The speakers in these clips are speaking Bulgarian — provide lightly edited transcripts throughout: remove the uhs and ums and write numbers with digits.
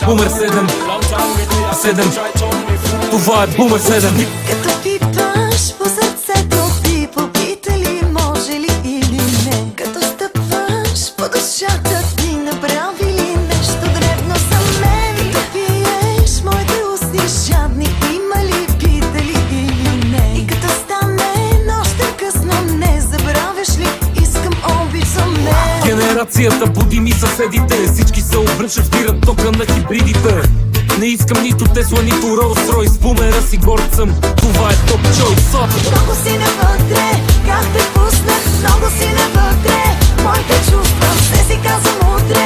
Бумер 7. Това е Бумер 7. Като пипаш по сърцето ти, попита ли може ли или не. Като стъпваш по душата ти, направи ли нещо дребно за мен. Като пиеш моите устни жадни, има ли питали или не. И като стане нощем късно, не забравяш ли, искам обич за мен. Генерацията буди ми съседите, всички се обръщат, спират тока на хибридите. Не искам нито Тесла, нито Rolls Royce, бумера си горд съм, това е топ чойс. Много си навътре, как те пуснах, много си навътре. Моите чувства, все си казвам утре,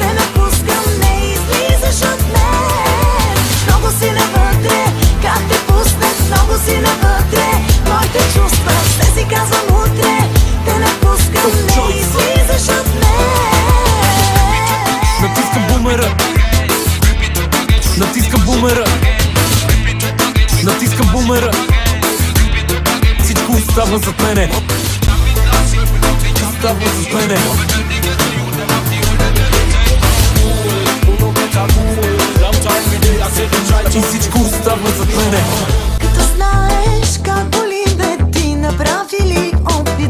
те напускам, не излизаш от мен. Много си навътре, как те пуснах, много си навътре. Моите чувства, все си казвам утре, те напускам, не излизаш от мен. Натискам бумера. Натискам бумера. Натискам бумера. Всичко остава зад мене. Остава зад мене. И всичко остава зад мене. Като знаеш как боли бе, ти направи ли опит